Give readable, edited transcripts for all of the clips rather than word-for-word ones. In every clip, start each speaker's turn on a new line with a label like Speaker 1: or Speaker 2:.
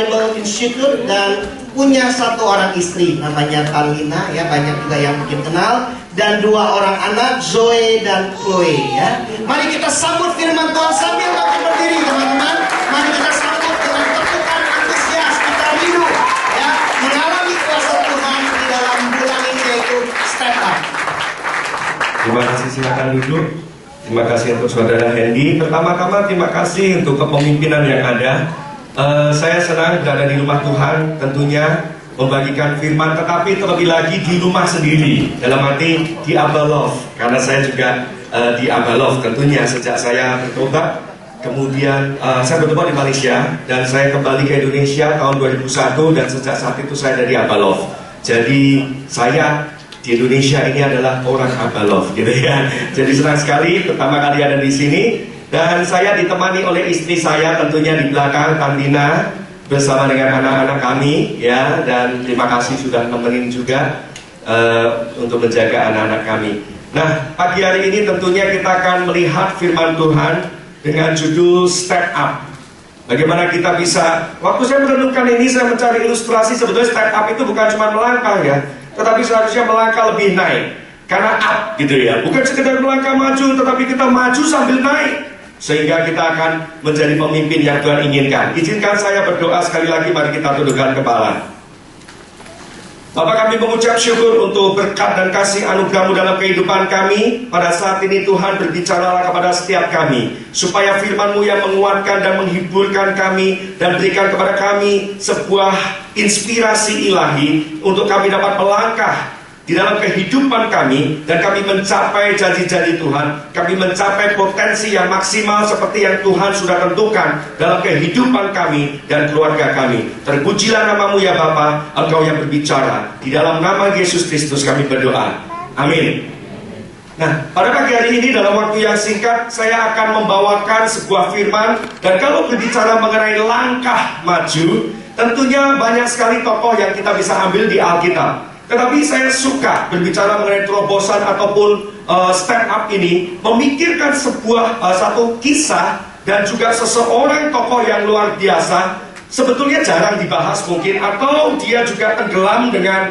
Speaker 1: Bible Institute dan punya satu orang istri namanya Talina ya, banyak juga yang mungkin kenal, dan 2 orang anak, Zoe dan Chloe ya. Mari kita sambut firman Tuhan sambil kami berdiri teman-teman. Mari kita sambut dengan tepukan antusias, kita rindu ya mengalami kuasa Tuhan di dalam bulan ini, yaitu Step Up.
Speaker 2: Terima kasih, silakan duduk. Terima kasih untuk Saudara Hendy. Pertama-tama terima kasih untuk kepemimpinan yang ada. Saya senang berada di rumah Tuhan, tentunya membagikan firman, tetapi terlebih lagi di rumah sendiri, dalam arti di Abalov, karena saya juga di Abalov tentunya sejak saya bertobat. Kemudian saya bertobat di Malaysia dan saya kembali ke Indonesia tahun 2001, dan sejak saat itu saya ada di Abalov. Jadi saya di Indonesia ini adalah orang Abalov, gitu ya. Jadi senang sekali pertama kali ada di sini, dan saya ditemani oleh istri saya tentunya di belakang, Tantina, bersama dengan anak-anak kami, ya. Dan terima kasih sudah nemenin juga untuk menjaga anak-anak kami. Nah, pagi hari ini tentunya kita akan melihat firman Tuhan dengan judul Step Up. Bagaimana kita bisa, waktu saya merenungkan ini, saya mencari ilustrasi. Sebetulnya step up itu bukan cuma melangkah ya, tetapi seharusnya melangkah lebih naik. Karena up gitu ya, bukan sekedar melangkah maju, tetapi kita maju sambil naik, sehingga kita akan menjadi pemimpin yang Tuhan inginkan. Izinkan saya berdoa sekali lagi, mari kita tundukkan kepala. Bapa, kami mengucap syukur untuk berkat dan kasih anugerah-Mu dalam kehidupan kami. Pada saat ini Tuhan, berbicaralah kepada setiap kami, supaya firman-Mu yang menguatkan dan menghiburkan kami, dan berikan kepada kami sebuah inspirasi ilahi untuk kami dapat melangkah di dalam kehidupan kami, dan kami mencapai janji-janji Tuhan. Kami mencapai potensi yang maksimal seperti yang Tuhan sudah tentukan dalam kehidupan kami dan keluarga kami. Terpujilah nama-Mu ya Bapa, Engkau yang berbicara. Di dalam nama Yesus Kristus kami berdoa. Amin. Nah, pada pagi hari ini dalam waktu yang singkat, saya akan membawakan sebuah firman. Dan kalau berbicara mengenai langkah maju, tentunya banyak sekali tokoh yang kita bisa ambil di Alkitab. Tetapi saya suka berbicara mengenai terobosan ataupun step up ini, memikirkan sebuah satu kisah dan juga seseorang tokoh yang luar biasa. Sebetulnya jarang dibahas mungkin, atau dia juga tenggelam dengan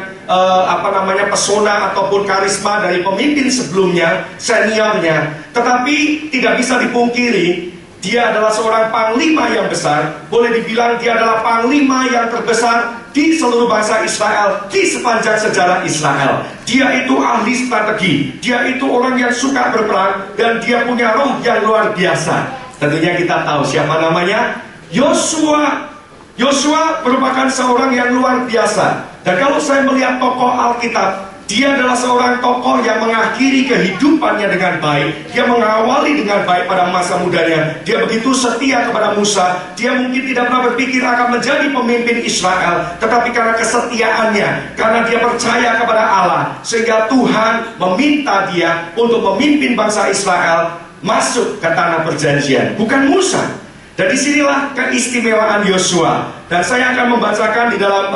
Speaker 2: pesona ataupun karisma dari pemimpin sebelumnya, seniornya. Tetapi tidak bisa dipungkiri, dia adalah seorang panglima yang besar. Boleh dibilang dia adalah panglima yang terbesar di seluruh bangsa Israel, di sepanjang sejarah Israel. Dia itu ahli strategi, dia itu orang yang suka berperang, dan dia punya roh yang luar biasa. Tentunya kita tahu siapa namanya, Yosua. Yosua merupakan seorang yang luar biasa. Dan kalau saya melihat tokoh Alkitab, dia adalah seorang tokoh yang mengakhiri kehidupannya dengan baik. Dia mengawali dengan baik pada masa mudanya. Dia begitu setia kepada Musa. Dia mungkin tidak pernah berpikir akan menjadi pemimpin Israel, tetapi karena kesetiaannya, karena dia percaya kepada Allah, sehingga Tuhan meminta dia untuk memimpin bangsa Israel masuk ke tanah perjanjian, bukan Musa. Dan disinilah keistimewaan Yosua. Dan saya akan membacakan di dalam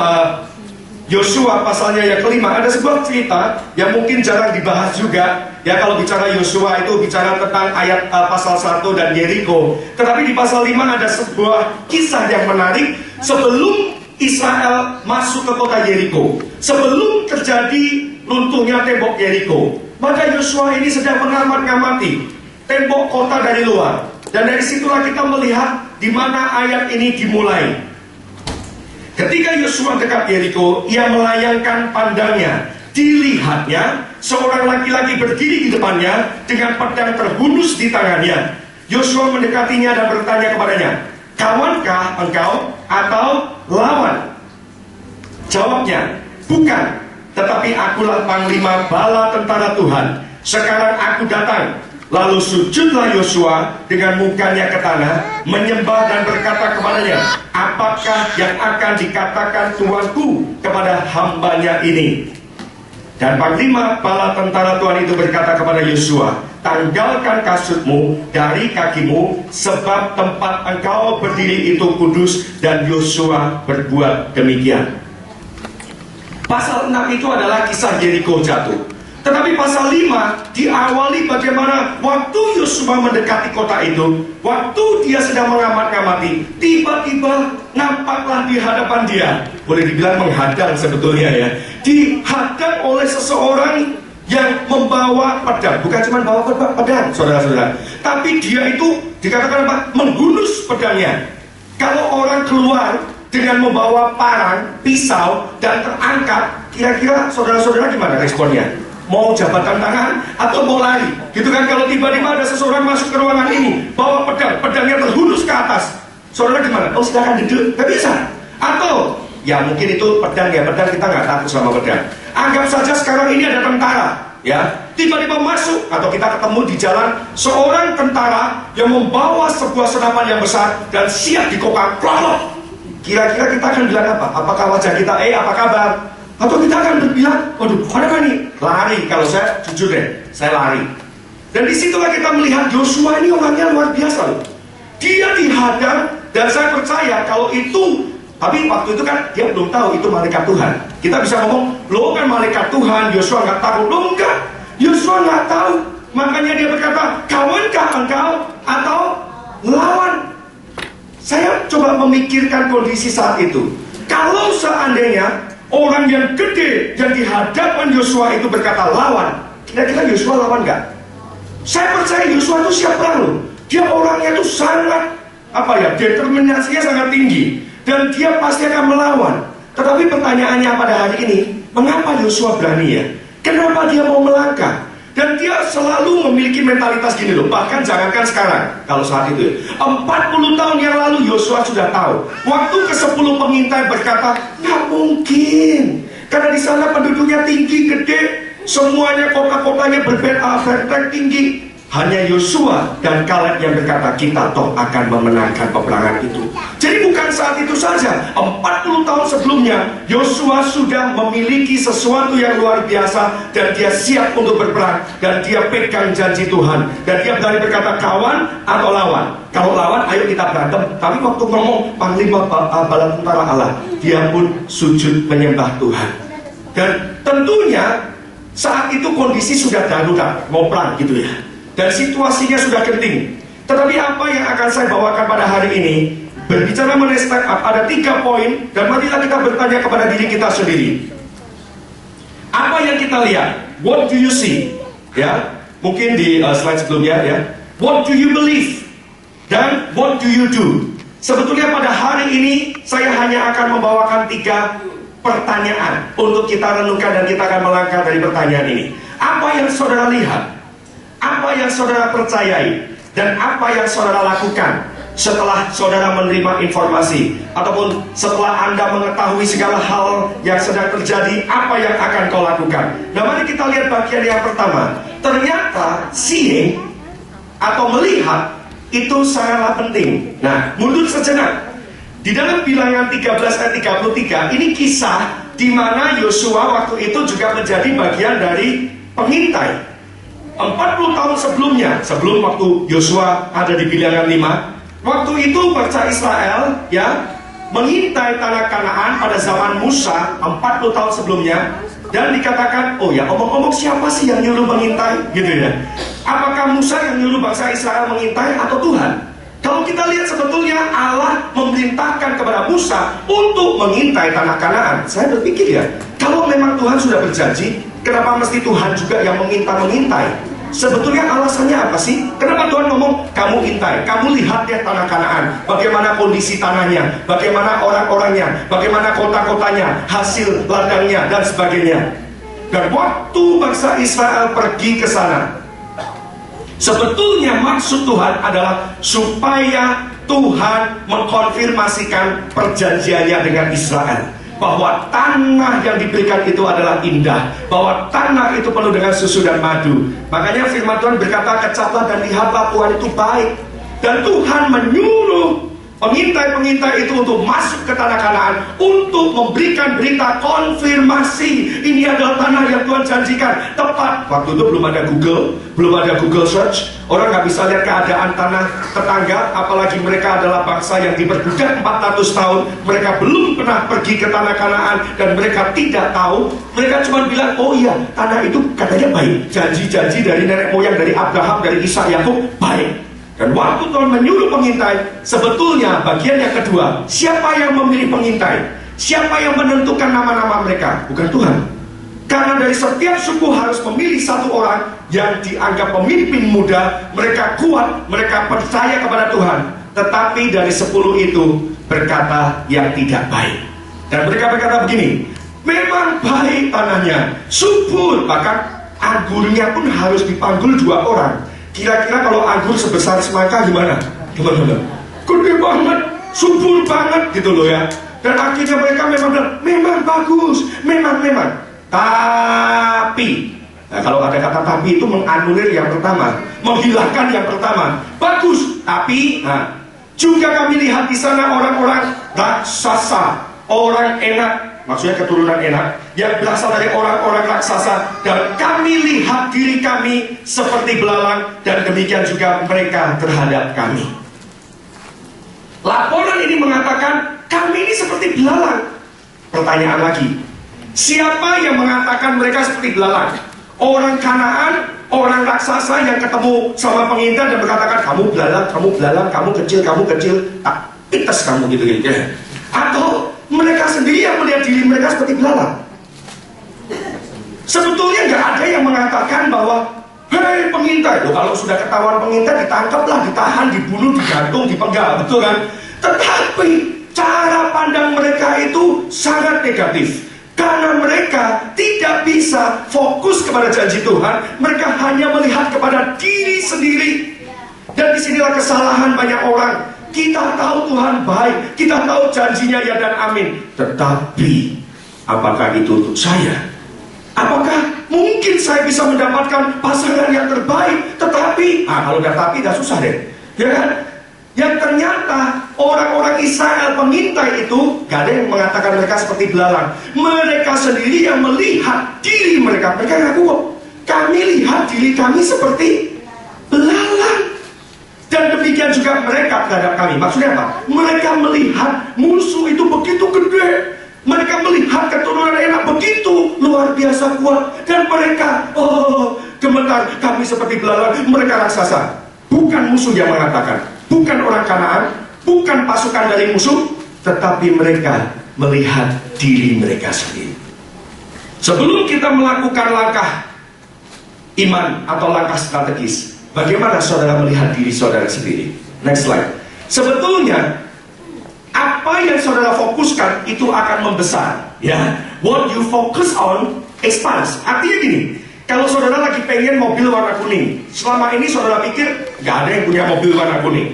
Speaker 2: Yosua pasalnya yang kelima. Ada sebuah cerita yang mungkin jarang dibahas juga. Ya, kalau bicara Yosua itu bicara tentang ayat pasal 1 dan Yeriko. Tetapi di pasal 5 ada sebuah kisah yang menarik. Sebelum Israel masuk ke kota Yeriko, sebelum terjadi runtuhnya tembok Yeriko, maka Yosua ini sedang mengamati tembok kota dari luar. Dan dari situlah kita melihat di mana ayat ini dimulai. Ketika Yosua dekat Yeriko, ia melayangkan pandangnya. Dilihatnya seorang laki-laki berdiri di depannya dengan pedang terhunus di tangannya. Yosua mendekatinya dan bertanya kepadanya, "Kawankah engkau atau lawan?" Jawabnya, "Bukan, tetapi akulah panglima bala tentara Tuhan. Sekarang aku datang." Lalu sujudlah Yosua dengan mukanya ke tanah, menyembah dan berkata kepadanya, "Apakah yang akan dikatakan Tuanku kepada hambanya ini?" Dan panglima bala tentara Tuhan itu berkata kepada Yosua, "Tanggalkan kasutmu dari kakimu, sebab tempat engkau berdiri itu kudus." Dan Yosua berbuat demikian. Pasal 6 itu adalah kisah Yeriko jatuh. Tetapi pasal 5 diawali bagaimana waktu Yosua mendekati kota itu, waktu dia sedang mengamat-ngamati, tiba-tiba nampaklah di hadapan dia, boleh dibilang menghadang sebetulnya ya, dihadang oleh seseorang yang membawa pedang. Bukan cuma bawa pedang, saudara-saudara, tapi dia itu dikatakan apa? Menghunus pedangnya. Kalau orang keluar dengan membawa parang, pisau, dan terangkat, kira-kira saudara-saudara gimana responnya? Mau jabatan tangan atau mau lari? Gitu kan, kalau tiba-tiba ada seseorang masuk ke ruangan ini bawa pedang, pedangnya terhunus ke atas, saudara gimana? Oh silakan duduk, gak bisa. Atau ya mungkin itu pedang ya, pedang kita nggak takut sama pedang. Anggap saja sekarang ini ada tentara, ya, tiba-tiba masuk atau kita ketemu di jalan seorang tentara yang membawa sebuah senapan yang besar dan siap dikokang, plolok. Kira-kira kita akan bilang apa? Apakah wajah kita, apa kabar? Atau kita akan bilang, waduh, mana nih? Lari. Kalau saya jujur deh, saya lari. Dan disitulah kita melihat Yosua ini orangnya luar biasa loh. Dia dihadang, dan saya percaya kalau itu, tapi waktu itu kan dia belum tahu itu malaikat Tuhan. Kita bisa ngomong, lo kan malaikat Tuhan, Yosua nggak tahu. Lo enggak, Yosua nggak tahu. Makanya dia berkata, kawankah engkau atau lawan? Saya coba memikirkan kondisi saat itu. Kalau seandainya orang yang gede yang di hadapan Yosua itu berkata lawan, kira-kira Yosua lawan nggak? Saya percaya Yosua itu siap perang loh. Dia orangnya itu sangat determinasinya sangat tinggi, dan dia pasti akan melawan. Tetapi pertanyaannya pada hari ini, mengapa Yosua berani ya? Kenapa dia mau melangkah? Dan dia selalu memiliki mentalitas gini loh. Bahkan jangankan sekarang, kalau saat itu 40 tahun yang lalu Yosua sudah tahu. Waktu ke-10 pengintai berkata, nggak mungkin, karena di sana penduduknya tinggi, gede, semuanya kota-kotanya berbentang tinggi. Hanya Yosua dan Kaleb yang berkata, kita toh akan memenangkan peperangan itu. Jadi bukan saat itu saja, 40 tahun sebelumnya Yosua sudah memiliki sesuatu yang luar biasa, dan dia siap untuk berperang, dan dia pegang janji Tuhan, dan dia berani berkata kawan atau lawan. Kalau lawan, ayo kita berantem. Tapi waktu ngomong panglima bala tentara Allah, dia pun sujud menyembah Tuhan. Dan tentunya saat itu kondisi sudah darurat, mau perang gitu ya, dan situasinya sudah genting. Tetapi apa yang akan saya bawakan pada hari ini, berbicara mengenai step up, ada 3 poin. Dan marilah kita bertanya kepada diri kita sendiri, apa yang kita lihat? What do you see? Ya, mungkin di slide sebelumnya ya. What do you believe? Dan what do you do? Sebetulnya pada hari ini saya hanya akan membawakan 3 pertanyaan untuk kita renungkan, dan kita akan melangkah dari pertanyaan ini. Apa yang saudara lihat? Apa yang saudara percayai? Dan apa yang saudara lakukan setelah saudara menerima informasi, ataupun setelah Anda mengetahui segala hal yang sedang terjadi? Apa yang akan kau lakukan? Nah, mari kita lihat bagian yang pertama. Ternyata seeing atau melihat itu sangatlah penting. Nah, mundur sejenak. Di dalam Bilangan 13 ayat 33, ini kisah di mana Yosua waktu itu juga menjadi bagian dari pengintai. 40 tahun sebelumnya, sebelum waktu Yosua ada di Bilangan 5, waktu itu bangsa Israel ya mengintai tanah Kanaan pada zaman Musa 40 tahun sebelumnya. Dan dikatakan, oh ya, omong-omong siapa sih yang nyuruh mengintai gitu ya? Apakah Musa yang nyuruh bangsa Israel mengintai atau Tuhan? Kalau kita lihat sebetulnya Allah memerintahkan kepada Musa untuk mengintai tanah Kanaan. Saya berpikir ya, kalau memang Tuhan sudah berjanji, kenapa mesti Tuhan juga yang mengintai? Sebetulnya alasannya apa sih? Kenapa Tuhan ngomong, kamu intai, kamu lihat ya tanah Kanaan, bagaimana kondisi tanahnya, bagaimana orang-orangnya, bagaimana kota-kotanya, hasil ladangnya, dan sebagainya. Dan waktu bangsa Israel pergi ke sana, sebetulnya maksud Tuhan adalah supaya Tuhan mengkonfirmasikan perjanjiannya dengan Israel, bahwa tanah yang diberikan itu adalah indah, bahwa tanah itu penuh dengan susu dan madu. Makanya firman Tuhan berkata, kecaplah dan lihatlah Tuhan itu baik. Dan Tuhan menyuruh pengintai-pengintai itu untuk masuk ke tanah Kanaan, untuk memberikan berita konfirmasi. Ini adalah tanah yang Tuhan janjikan. Tepat waktu itu belum ada Google Search. Orang nggak bisa lihat keadaan tanah tetangga, apalagi mereka adalah bangsa yang diperbudak 400 tahun. Mereka belum pernah pergi ke tanah Kanaan dan mereka tidak tahu. Mereka cuma bilang, oh iya, tanah itu katanya baik. Janji-janji dari nenek moyang, dari Abraham, dari Ishak, Yakub, baik. Dan waktu Tuhan menyuruh pengintai, sebetulnya bagian yang kedua, siapa yang memilih pengintai? Siapa yang menentukan nama-nama mereka? Bukan Tuhan. Karena dari setiap suku harus memilih satu orang yang dianggap pemimpin muda, mereka kuat, mereka percaya kepada Tuhan. Tetapi dari 10 itu berkata yang tidak baik. Dan mereka berkata begini, memang baik tanahnya, subur, bahkan anggurnya pun harus dipanggul 2 orang. Kira-kira kalau anggur sebesar semangka gimana? Gimana? Gede banget, subur banget gitu loh ya. Dan akhirnya mereka memang bagus, memang. Tapi, nah kalau ada kata tapi itu menganulir yang pertama, menghilangkan yang pertama. Bagus, tapi, nah, juga kami lihat di sana orang-orang raksasa, orang enak. Maksudnya keturunan enak yang berasal dari orang-orang raksasa, dan kami lihat diri kami seperti belalang, dan demikian juga mereka terhadap kami. Laporan ini mengatakan kami ini seperti belalang. Pertanyaan lagi, siapa yang mengatakan mereka seperti belalang? Orang Kanaan, orang raksasa yang ketemu sama pengintai dan berkatakan kamu belalang, kamu kecil, tak pites kamu gitu ya. Atau mereka sendiri yang melihat diri mereka seperti belalang? Sebetulnya nggak ada yang mengatakan bahwa hei pengintai, loh, kalau sudah ketahuan pengintai ditangkaplah, ditahan, dibunuh, digantung, dipenggal, betul kan? Tetapi cara pandang mereka itu sangat negatif, karena mereka tidak bisa fokus kepada janji Tuhan. Mereka hanya melihat kepada diri sendiri. Dan disinilah kesalahan banyak orang. Kita tahu Tuhan baik, kita tahu janjinya ya dan amin. Tetapi, apakah itu untuk saya? Apakah mungkin saya bisa mendapatkan pasangan yang terbaik? Tetapi, kalau udah tapi, udah susah deh. Ya kan? Yang ternyata orang-orang Israel pengintai itu gak ada yang mengatakan mereka seperti belalang. Mereka sendiri yang melihat diri mereka. Mereka ngaku kok, kami lihat diri kami seperti belalang. Dan demikian juga mereka terhadap kami. Maksudnya apa? Mereka melihat musuh itu begitu gede. Mereka melihat keturunan enak begitu luar biasa kuat. Dan mereka, gemetar, kami seperti belalang. Mereka raksasa. Bukan musuh yang mengatakan, bukan orang Kanaan, bukan pasukan dari musuh, tetapi mereka melihat diri mereka sendiri. Sebelum kita melakukan langkah iman atau langkah strategis, bagaimana saudara melihat diri saudara sendiri? Next slide. Sebetulnya apa yang saudara fokuskan itu akan membesar, ya. What you focus on expands. Artinya gini, kalau saudara lagi pengen mobil warna kuning, selama ini saudara pikir nggak ada yang punya mobil warna kuning.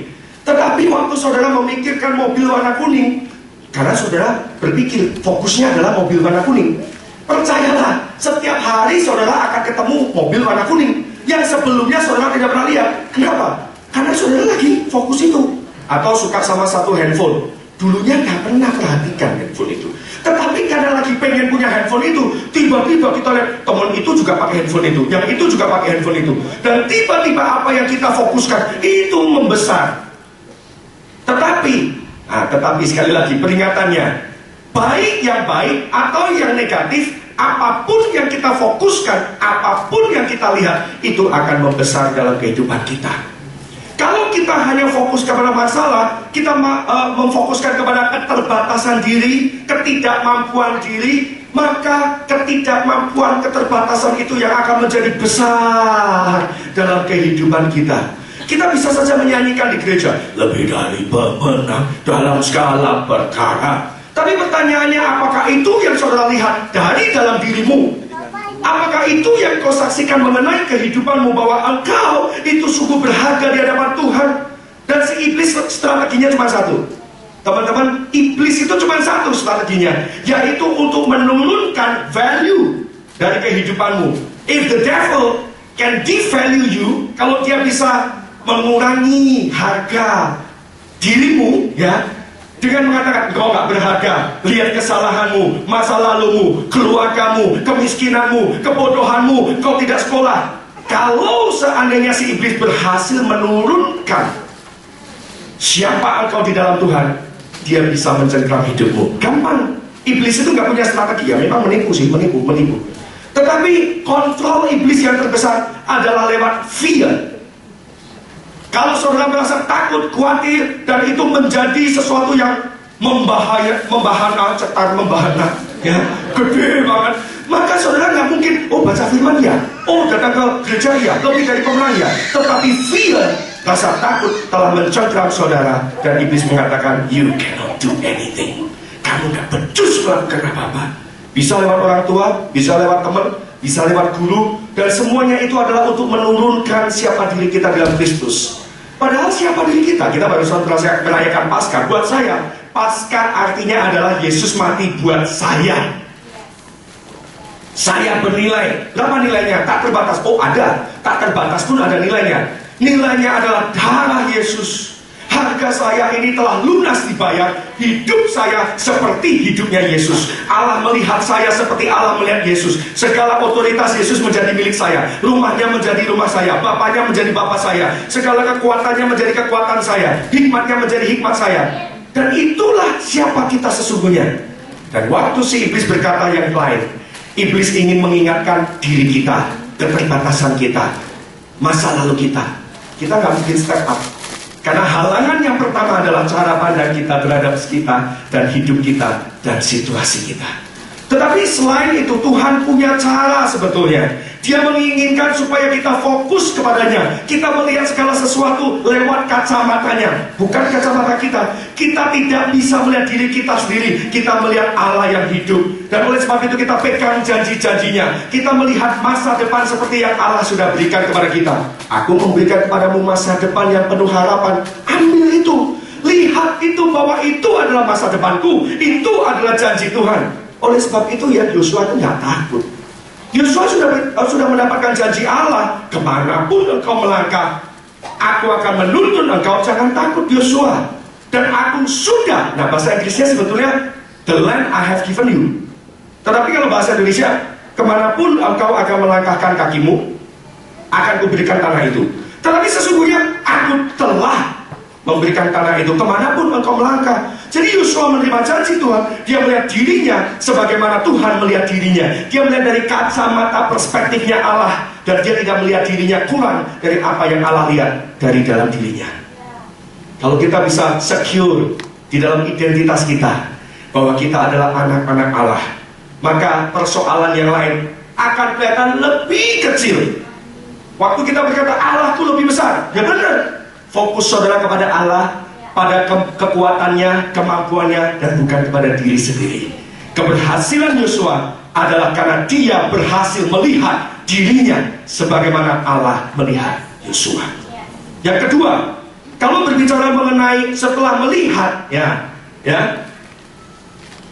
Speaker 2: Tetapi waktu saudara memikirkan mobil warna kuning, karena saudara berpikir fokusnya adalah mobil warna kuning, percayalah, setiap hari saudara akan ketemu mobil warna kuning yang sebelumnya saudara tidak pernah lihat. Kenapa? Karena saudara lagi fokus itu. Atau suka sama satu handphone, dulunya nggak pernah perhatikan handphone itu. Tetapi karena lagi pengen punya handphone itu, tiba-tiba kita lihat teman itu juga pakai handphone itu, yang itu juga pakai handphone itu. Dan tiba-tiba apa yang kita fokuskan itu membesar. Tetapi sekali lagi peringatannya, baik yang baik atau yang negatif, apapun yang kita fokuskan, apapun yang kita lihat, itu akan membesar dalam kehidupan kita. Kalau kita hanya fokus kepada masalah, kita memfokuskan kepada keterbatasan diri, ketidakmampuan diri, maka ketidakmampuan, keterbatasan itu yang akan menjadi besar dalam kehidupan kita. Kita bisa saja menyanyikan di gereja, lebih dari pemenang dalam segala perkara. Tapi pertanyaannya, apakah itu yang saudara lihat dari dalam dirimu? Apakah itu yang kau saksikan mengenai kehidupanmu, bahwa engkau itu sungguh berharga di hadapan Tuhan? Dan si iblis strateginya cuma satu. Teman-teman, iblis itu cuma satu strateginya, yaitu untuk menurunkan value dari kehidupanmu. If the devil can devalue you, kalau dia bisa mengurangi harga dirimu, ya, dengan mengatakan kau nggak berharga, lihat kesalahanmu, masa lalumu, keluargamu, kemiskinanmu, kebodohanmu, kau tidak sekolah. Kalau seandainya si iblis berhasil menurunkan siapa engkau di dalam Tuhan, dia bisa mencengkram hidupmu. Gampang. Iblis itu nggak punya strategi, ya memang menipu sih, menipu. Tetapi kontrol iblis yang terbesar adalah lewat fear. Kalau saudara merasa takut, khawatir, dan itu menjadi sesuatu yang membahana, ya, gede banget, maka saudara nggak mungkin, oh baca firman ya, oh datang ke gereja ya, lebih dari pemenang ya. Tetapi fear, rasa takut telah mencengkram saudara, dan iblis mengatakan, you cannot do anything. Kamu nggak becus melakukan apa-apa. Bisa lewat orang tua, bisa lewat teman, bisa lewat guru, dan semuanya itu adalah untuk menurunkan siapa diri kita dalam Kristus. Padahal siapa diri kita? Kita baru saja merayakan Paskah. Buat saya, Paskah artinya adalah Yesus mati buat saya. Saya bernilai. Berapa nilainya? Tak terbatas. Oh ada, tak terbatas pun ada nilainya. Nilainya adalah darah Yesus. Harga saya ini telah lunas dibayar. Hidup saya seperti hidupnya Yesus. Allah melihat saya seperti Allah melihat Yesus. Segala otoritas Yesus menjadi milik saya. Rumahnya menjadi rumah saya. Bapaknya menjadi bapak saya. Segala kekuatannya menjadi kekuatan saya. Hikmatnya menjadi hikmat saya. Dan itulah siapa kita sesungguhnya. Dan waktu si iblis berkata yang lain, iblis ingin mengingatkan diri kita, keterbatasan kita, masa lalu kita. Kita nggak mungkin step up. Karena halangan yang pertama adalah cara pandang kita terhadap sekitar dan hidup kita dan situasi kita. Tetapi selain itu Tuhan punya cara sebetulnya. Dia menginginkan supaya kita fokus kepadanya. Kita melihat segala sesuatu lewat kacamatanya, bukan kacamata kita. Kita tidak bisa melihat diri kita sendiri. Kita melihat Allah yang hidup. Dan oleh sebab itu kita pegang janji-janjinya. Kita melihat masa depan seperti yang Allah sudah berikan kepada kita. Aku memberikan kepadamu masa depan yang penuh harapan. Ambil itu. Lihat itu bahwa itu adalah masa depanku. Itu adalah janji Tuhan. Oleh sebab itu ya Yosua itu nggak takut. Yosua sudah mendapatkan janji Allah. Kemanapun engkau melangkah, aku akan menuntun engkau. Jangan takut Yosua. Dan aku sudah. Nah bahasa Inggrisnya sebetulnya the land I have given you. Tetapi kalau bahasa Indonesia, kemanapun engkau akan melangkahkan kakimu, akan kuberikan tanah itu. Tetapi sesungguhnya aku telah memberikan tanah itu kemanapun engkau melangkah. Jadi Yosua menerima janji Tuhan. Dia melihat dirinya sebagaimana Tuhan melihat dirinya. Dia melihat dari kacamata perspektifnya Allah. Dan dia tidak melihat dirinya kurang dari apa yang Allah lihat dari dalam dirinya. Kalau kita bisa secure di dalam identitas kita bahwa kita adalah anak-anak Allah, maka persoalan yang lain akan kelihatan lebih kecil. Waktu kita berkata Allahku lebih besar, ya benar. Fokus saudara kepada Allah, pada kekuatannya, kemampuannya, dan bukan kepada diri sendiri. Keberhasilan Yosua adalah karena dia berhasil melihat dirinya sebagaimana Allah melihat Yosua. Yang kedua, kalau berbicara mengenai setelah melihat, ya,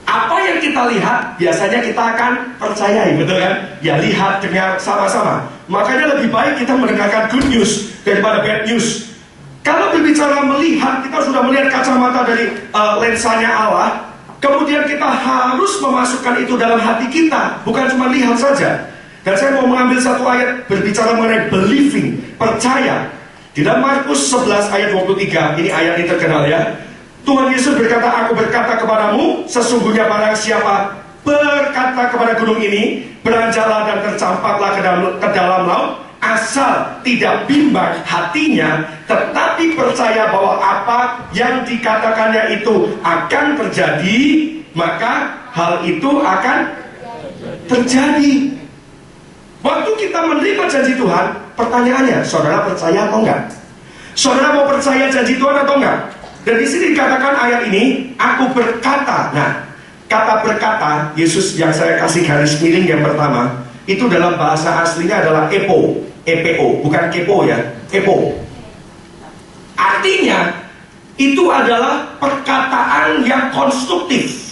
Speaker 2: apa yang kita lihat biasanya kita akan percayai, betul kan? Ya lihat, dengar sama-sama. Makanya lebih baik kita mendengarkan good news daripada bad news. Kalau berbicara melihat, kita sudah melihat kacamata dari lensanya Allah. Kemudian kita harus memasukkan itu dalam hati kita, bukan cuma lihat saja. Dan saya mau mengambil satu ayat berbicara mengenai believing, percaya. Di dalam Markus 11 ayat 23, ini ayat ini terkenal ya. Tuhan Yesus berkata, aku berkata kepadamu, sesungguhnya barang siapa berkata kepada gunung ini, beranjaklah dan tercampaklah ke dalam laut, asal tidak bimbang hatinya, tetapi percaya bahwa apa yang dikatakannya itu akan terjadi, maka hal itu akan terjadi. Waktu kita menerima janji Tuhan, pertanyaannya, saudara percaya atau enggak? Saudara mau percaya janji Tuhan atau enggak? Dan di sini dikatakan ayat ini, aku berkata. Nah, kata berkata, Yesus yang saya kasih garis miring yang pertama, itu dalam bahasa aslinya adalah epo, EPO, bukan kepo ya, epo. Artinya, itu adalah perkataan yang konstruktif.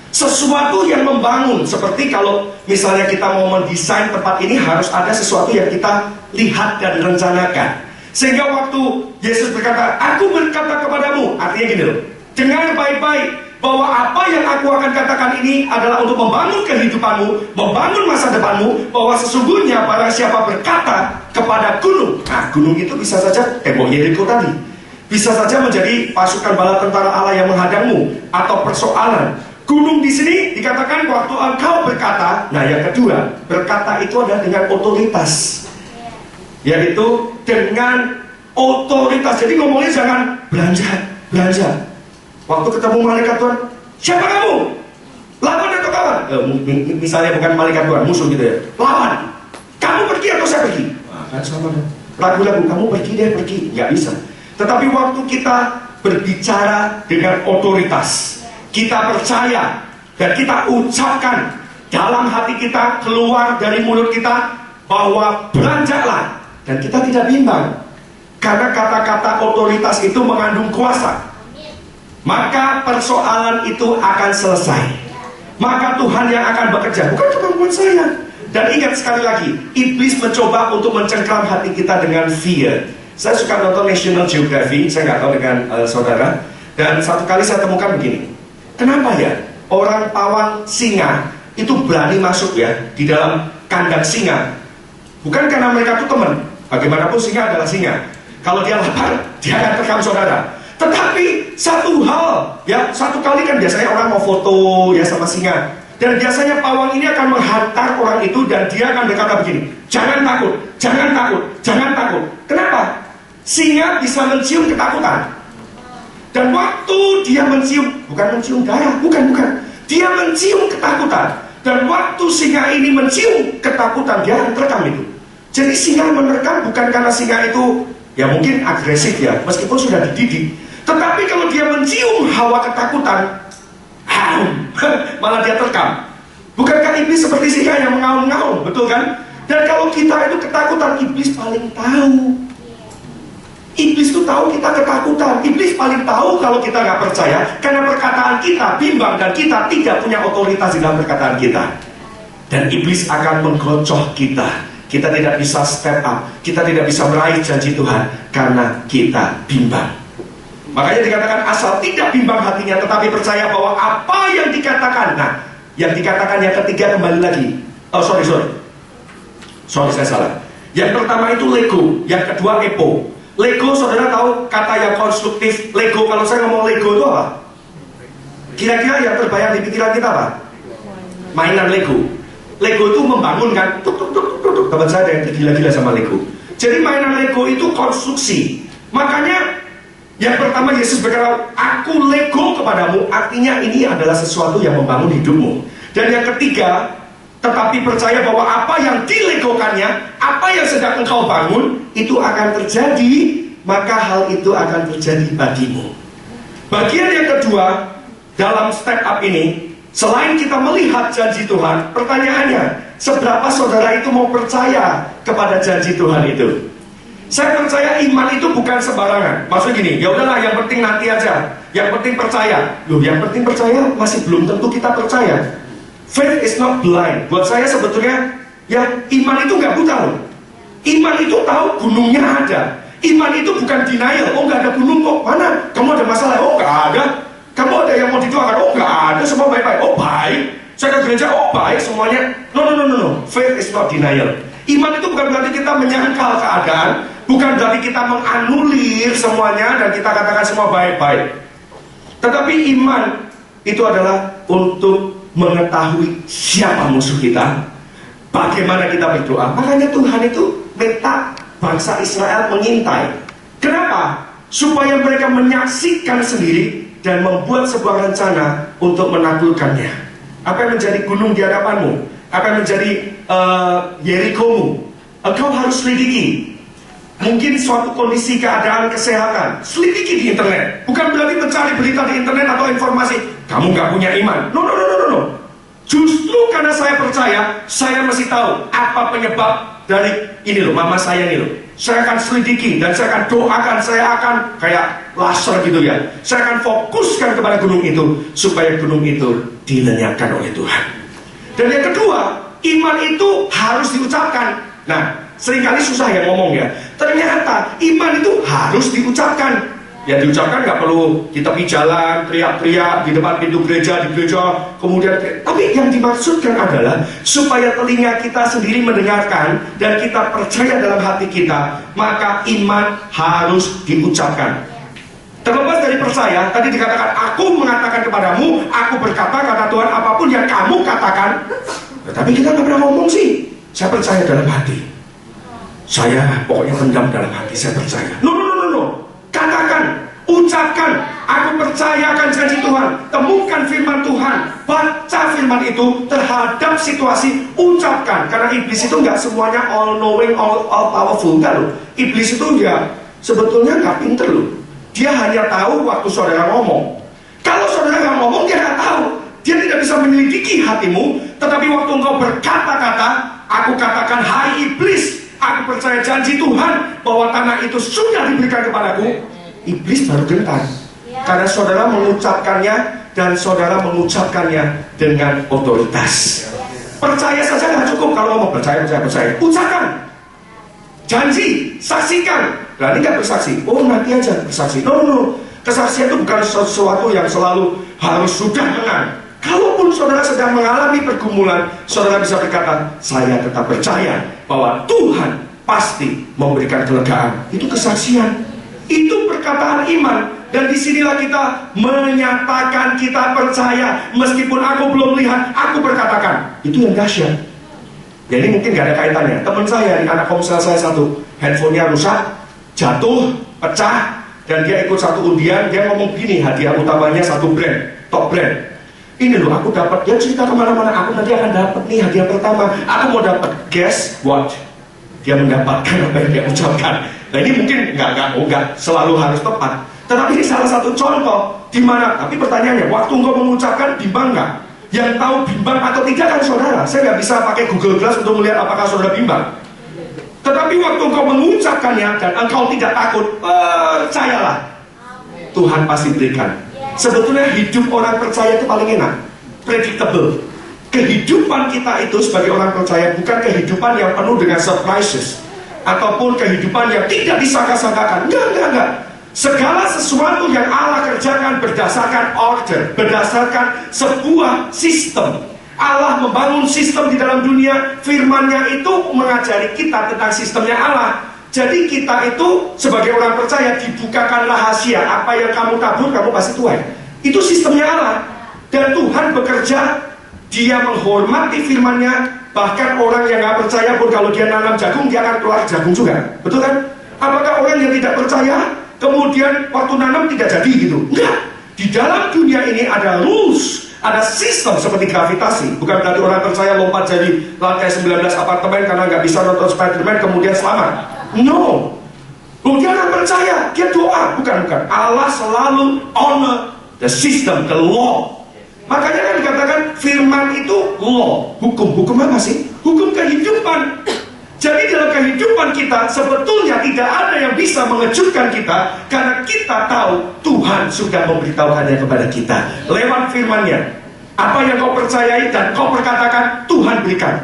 Speaker 2: Sesuatu yang membangun. Seperti kalau misalnya kita mau mendesain tempat ini, harus ada sesuatu yang kita lihat dan rencanakan. Sehingga waktu Yesus berkata, aku berkata kepadamu, artinya gini loh, dengar baik-baik bahwa apa yang aku akan katakan ini adalah untuk membangun kehidupanmu, membangun masa depanmu, bahwa sesungguhnya barang siapa berkata kepada gunung, nah gunung itu bisa saja tembok Yeriko tadi, bisa saja menjadi pasukan bala tentara Allah yang menghadangmu, atau persoalan. Gunung di sini dikatakan waktu engkau berkata. Nah yang kedua, berkata itu adalah dengan otoritas, yaitu dengan otoritas. Jadi ngomongnya jangan belanja. Waktu ketemu malaikat Tuhan, siapa kamu? Lawan atau kawan? Misalnya bukan malaikat Tuhan, musuh gitu ya. Lawan. Kamu pergi atau saya pergi? Kan sama dong. Ragu-ragu, kamu pergi deh, pergi. Nggak bisa. Tetapi waktu kita berbicara dengan otoritas, kita percaya dan kita ucapkan dalam hati kita, keluar dari mulut kita bahwa belanjalah, dan kita tidak bimbang karena kata-kata otoritas itu mengandung kuasa, maka persoalan itu akan selesai. Maka Tuhan yang akan bekerja, bukan kemampuan saya. Dan ingat sekali lagi, iblis mencoba untuk mencengkram hati kita dengan fear. Saya suka nonton National Geographic, saya nggak tahu dengan saudara. Dan satu kali saya temukan begini, kenapa ya orang pawang singa itu berani masuk ya di dalam kandang singa? Bukan karena mereka itu teman. Bagaimanapun singa adalah singa. Kalau dia lapar, dia akan terkam saudara. Tetapi satu hal, ya satu kali kan biasanya orang mau foto ya sama singa, dan biasanya pawang ini akan menghantar orang itu dan dia akan berkata begini, jangan takut, jangan takut, jangan takut. Kenapa? Singa bisa mencium ketakutan. Dan waktu dia mencium, bukan mencium darah, bukan. Dia mencium ketakutan. Dan waktu singa ini mencium ketakutan, dia akan terekam itu. Jadi singa menerkam bukan karena singa itu ya mungkin agresif ya, meskipun sudah dididik. Tetapi kalau dia mencium hawa ketakutan, malah dia terekam. Bukankah iblis seperti singa yang mengaum-ngaum, betul kan? Dan kalau kita itu ketakutan, iblis paling tahu. Iblis itu tahu kita ketakutan. Iblis paling tahu kalau kita nggak percaya, karena perkataan kita bimbang dan kita tidak punya otoritas di dalam perkataan kita. Dan iblis akan menggocoh kita. Kita tidak bisa step up, kita tidak bisa meraih janji Tuhan karena kita bimbang. Makanya dikatakan asal tidak bimbang hatinya, tetapi percaya bahwa apa yang dikatakan. Nah, yang dikatakan yang ketiga kembali lagi. Oh sorry, saya salah. Yang pertama itu Lego, yang kedua Epo. Lego, saudara tahu kata yang konstruktif. Lego, kalau saya ngomong Lego itu apa? Kira-kira yang terbayang di pikiran kita apa? Mainan Lego. Lego itu membangun kan? Teman saya ada yang gila-gila sama Lego. Jadi mainan Lego itu konstruksi. Makanya yang pertama Yesus berkata, aku Lego kepadamu, artinya ini adalah sesuatu yang membangun hidupmu. Dan yang ketiga, tetapi percaya bahwa apa yang dilegokannya, apa yang sedang engkau bangun, itu akan terjadi, maka hal itu akan terjadi bagimu. Bagian yang kedua, dalam step up ini, selain kita melihat janji Tuhan, pertanyaannya, seberapa saudara itu mau percaya kepada janji Tuhan itu? Saya percaya iman itu bukan sembarangan. Maksudnya gini, ya udahlah yang penting nanti aja, yang penting percaya. Loh, yang penting percaya masih belum tentu kita percaya. Faith is not blind. Buat saya sebetulnya, ya iman itu nggak buta loh. Iman itu tahu gunungnya ada. Iman itu bukan denial. Oh nggak ada gunung kok. Mana? Kamu ada masalah? Oh nggak ada. Kamu ada yang mau didoakan? Oh nggak ada. Semua baik-baik. Oh baik. Saya ke gereja. Oh baik semuanya. No. Faith is not denial. Iman itu bukan berarti kita menyangkal keadaan, bukan berarti kita menganulir semuanya dan kita katakan semua baik-baik. Tetapi iman itu adalah untuk mengetahui siapa musuh kita, bagaimana kita berdoa. Makanya Tuhan itu minta bangsa Israel mengintai. Kenapa? Supaya mereka menyaksikan sendiri dan membuat sebuah rencana untuk menaklukkannya. Apa yang menjadi gunung di hadapanmu? Apa yang menjadi Yerikomu? Engkau harus selidiki. Mungkin suatu kondisi keadaan kesehatan, selidiki di internet. Bukan berarti mencari berita di internet atau informasi kamu nggak punya iman. No. Justru karena saya percaya, saya mesti tahu apa penyebab dari ini loh, mama saya ini loh. Saya akan selidiki dan saya akan doakan, saya akan kayak laser gitu ya. Saya akan fokuskan kepada gunung itu supaya gunung itu dilenyapkan oleh Tuhan. Dan yang kedua, iman itu harus diucapkan. Nah, Seringkali susah ya ngomong ya. Ternyata iman itu harus diucapkan. Ya diucapkan nggak perlu di tepi jalan, teriak-teriak di depan pintu gereja, di gereja, kemudian. Tapi yang dimaksudkan adalah supaya telinga kita sendiri mendengarkan dan kita percaya dalam hati kita, maka iman harus diucapkan. Terlepas dari percaya, tadi dikatakan, aku mengatakan kepadamu, aku berkata, kata Tuhan, apapun yang kamu katakan. Tapi kita nggak pernah ngomong sih. Saya percaya dalam hati. Saya pokoknya pendam dalam hati, saya percaya. No. Katakan, ucapkan, aku percaya akan janji Tuhan. Temukan firman Tuhan, baca firman itu terhadap situasi, ucapkan. Karena iblis itu nggak semuanya all knowing, all powerful kan loh. Iblis itu ya sebetulnya nggak pinter loh. Dia hanya tahu waktu saudara ngomong. Kalau saudara nggak ngomong, dia nggak tahu. Dia tidak bisa menyelidiki hatimu. Tetapi waktu engkau berkata-kata, aku katakan, hai iblis, aku percaya janji Tuhan bahwa tanah itu sudah diberikan kepadaku. Iblis baru gentar. Karena saudara mengucapkannya dan saudara mengucapkannya dengan otoritas. Percaya saja nggak cukup. Kalau mau percaya. Ucapkan. Janji, saksikan. Nah ini nggak bersaksi. Oh nanti aja bersaksi. No. Kesaksian itu bukan sesuatu yang selalu harus sudah menang. Kalaupun saudara sedang mengalami pergumulan, saudara bisa berkata, saya tetap percaya bahwa Tuhan pasti memberikan kelegaan. Itu kesaksian. Itu perkataan iman. Dan disinilah kita menyatakan kita percaya. Meskipun aku belum lihat, aku berkatakan. Itu yang dahsyat. Jadi mungkin gak ada kaitannya. Teman saya, di anak komsel saya satu, handphonenya rusak, jatuh, pecah, dan dia ikut satu undian. Dia ngomong gini, hadiah utamanya satu brand, top brand. Ini loh aku dapat. Dia cerita kemana-mana, aku nanti akan dapat nih hadiah pertama. Aku mau dapat. Guess what? Dia mendapatkan apa yang dia ucapkan. Nah ini mungkin nggak selalu harus tepat. Tetapi ini salah satu contoh di mana. Tapi pertanyaannya, waktu engkau mengucapkan bimbang nggak? Yang tahu bimbang atau tidak kan saudara. Saya nggak bisa pakai Google Glass untuk melihat apakah saudara bimbang. Tetapi waktu engkau mengucapkannya dan engkau tidak takut, percayalah, Tuhan pasti berikan. Sebetulnya hidup orang percaya itu paling enak, predictable. Kehidupan kita itu sebagai orang percaya bukan kehidupan yang penuh dengan surprises ataupun kehidupan yang tidak disangka-sangkakan. Enggak. Segala sesuatu yang Allah kerjakan berdasarkan order, berdasarkan sebuah sistem. Allah membangun sistem di dalam dunia. Firman-Nya itu mengajari kita tentang sistemnya Allah. Jadi kita itu sebagai orang percaya dibukakan rahasia. Apa yang kamu tabur, kamu pasti tuai. Itu sistemnya Allah. Dan Tuhan bekerja. Dia menghormati firman-Nya. Bahkan orang yang gak percaya pun kalau dia nanam jagung, dia akan keluar jagung juga. Betul kan? Apakah orang yang tidak percaya kemudian waktu nanam tidak jadi gitu? Enggak. Di dalam dunia ini ada rules, ada sistem seperti gravitasi. Bukan berarti orang percaya lompat dari lantai 19 apartemen karena nggak bisa nonton Spider-Man kemudian selamat. No. Dia nggak percaya, dia doa. Bukan. Allah selalu honor the system, the law. Makanya kan dikatakan firman itu law. Hukum apa sih? Hukum kehidupan. Jadi dalam kehidupan kita sebetulnya tidak ada yang bisa mengejutkan kita, karena kita tahu Tuhan sudah memberitahukannya kepada kita lewat firman-Nya. Apa yang kau percayai dan kau perkatakan, Tuhan berikan.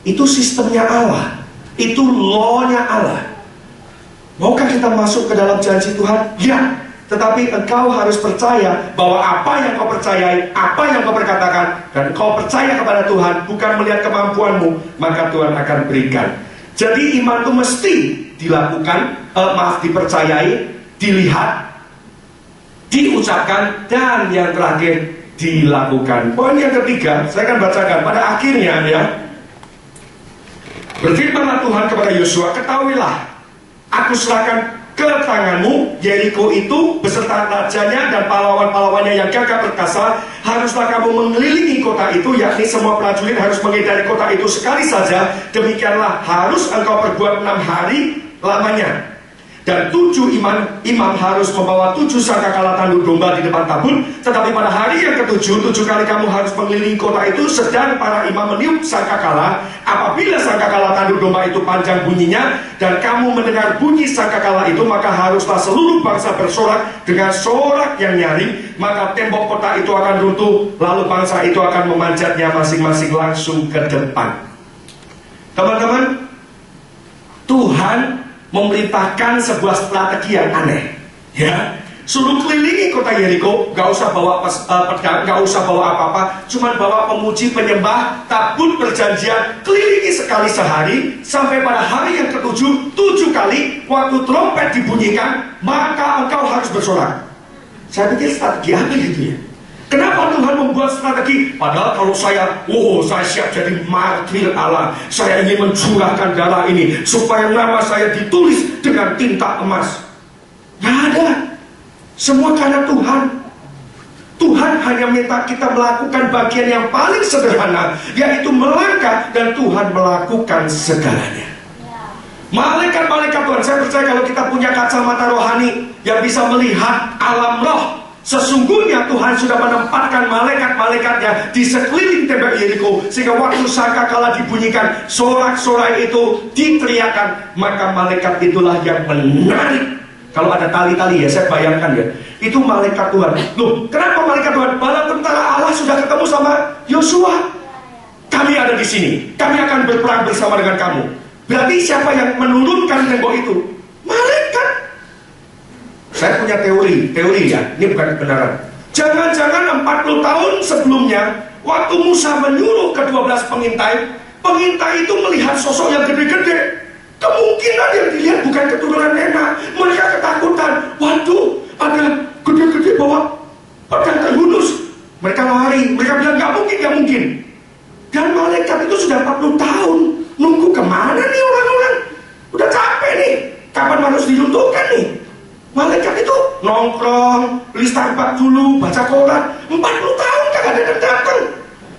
Speaker 2: Itu sistemnya Allah. Itu law-nya Allah. Maukah kita masuk ke dalam janji Tuhan? Ya. Tetapi engkau harus percaya bahwa apa yang kau percayai, apa yang kau perkatakan, dan kau percaya kepada Tuhan, bukan melihat kemampuanmu, maka Tuhan akan berikan. Jadi iman itu mesti dilakukan, dipercayai, dilihat, diucapkan, dan yang terakhir dilakukan. Poin yang ketiga, saya akan bacakan. Pada akhirnya ya, berfirmanlah Tuhan kepada Yosua, ketahuilah, aku serahkan ke tanganmu Yeriko itu beserta rajanya dan pahlawan-pahlawannya yang gagah perkasa. Haruslah kamu mengelilingi kota itu, yakni semua prajurit harus mengedari kota itu sekali saja. Demikianlah harus engkau perbuat 6 hari lamanya. Dan 7 imam harus membawa 7 sangkakala tanduk domba di depan tabut. Tetapi pada hari yang ke-7, 7 kali kamu harus mengelilingi kota itu, sedang para imam meniup sangkakala. Apabila sangkakala tanduk domba itu panjang bunyinya, dan kamu mendengar bunyi sangkakala itu, maka haruslah seluruh bangsa bersorak dengan sorak yang nyaring. Maka tembok kota itu akan runtuh, lalu bangsa itu akan memanjatnya masing-masing langsung ke depan. Teman-teman, Tuhan memerintahkan sebuah strategi yang aneh, ya. Suruh kelilingi kota Yeriko, gak usah bawa pedang, gak usah bawa apa-apa, cuman bawa pemuji, penyembah, tabut perjanjian, kelilingi sekali sehari, sampai pada hari yang ketujuh, 7 kali, waktu trompet dibunyikan, maka engkau harus bersorak. Saya pikir strategi apa gitu ya? Kenapa Tuhan membuat strategi? Padahal kalau saya siap jadi martir Allah, saya ingin mencurahkan darah ini, supaya nama saya ditulis dengan tinta emas. Gak ada. Semua karena Tuhan. Tuhan hanya minta kita melakukan bagian yang paling sederhana, yaitu melangkah, dan Tuhan melakukan segalanya. Malaikat-malaikat Tuhan, saya percaya kalau kita punya kacamata rohani yang bisa melihat alam roh, sesungguhnya Tuhan sudah menempatkan malaikat-malaikatnya di sekeliling tembok Yeriko, sehingga waktu sangkakala dibunyikan, sorak-sorai itu diteriakan, maka malaikat itulah yang menarik. Kalau ada tali-tali ya, saya bayangkan ya, itu malaikat Tuhan. Loh, kenapa malaikat Tuhan? Bala tentara Allah sudah ketemu sama Yosua. Kami ada di sini, kami akan berperang bersama dengan kamu. Berarti siapa yang menurunkan tembok itu? Malaikat. Saya punya teori ya, ini bukan kebenaran. Jangan-jangan 40 tahun sebelumnya, waktu Musa menyuruh ke-12 pengintai itu melihat sosok yang gede-gede. Kemungkinan yang dilihat bukan keturunan enak. Mereka ketakutan. Waduh, ada gede-gede bawa pedang terhunus. Mereka lari. Mereka bilang gak mungkin. Dan malaikat itu sudah 40 tahun nunggu kemana nih orang-orang. Udah capek nih. Kapan harus diruntuhkan nih? Malaikat itu nongkrong, beli Starbucks dulu, baca koran. 40 tahun kagak ada yang datang.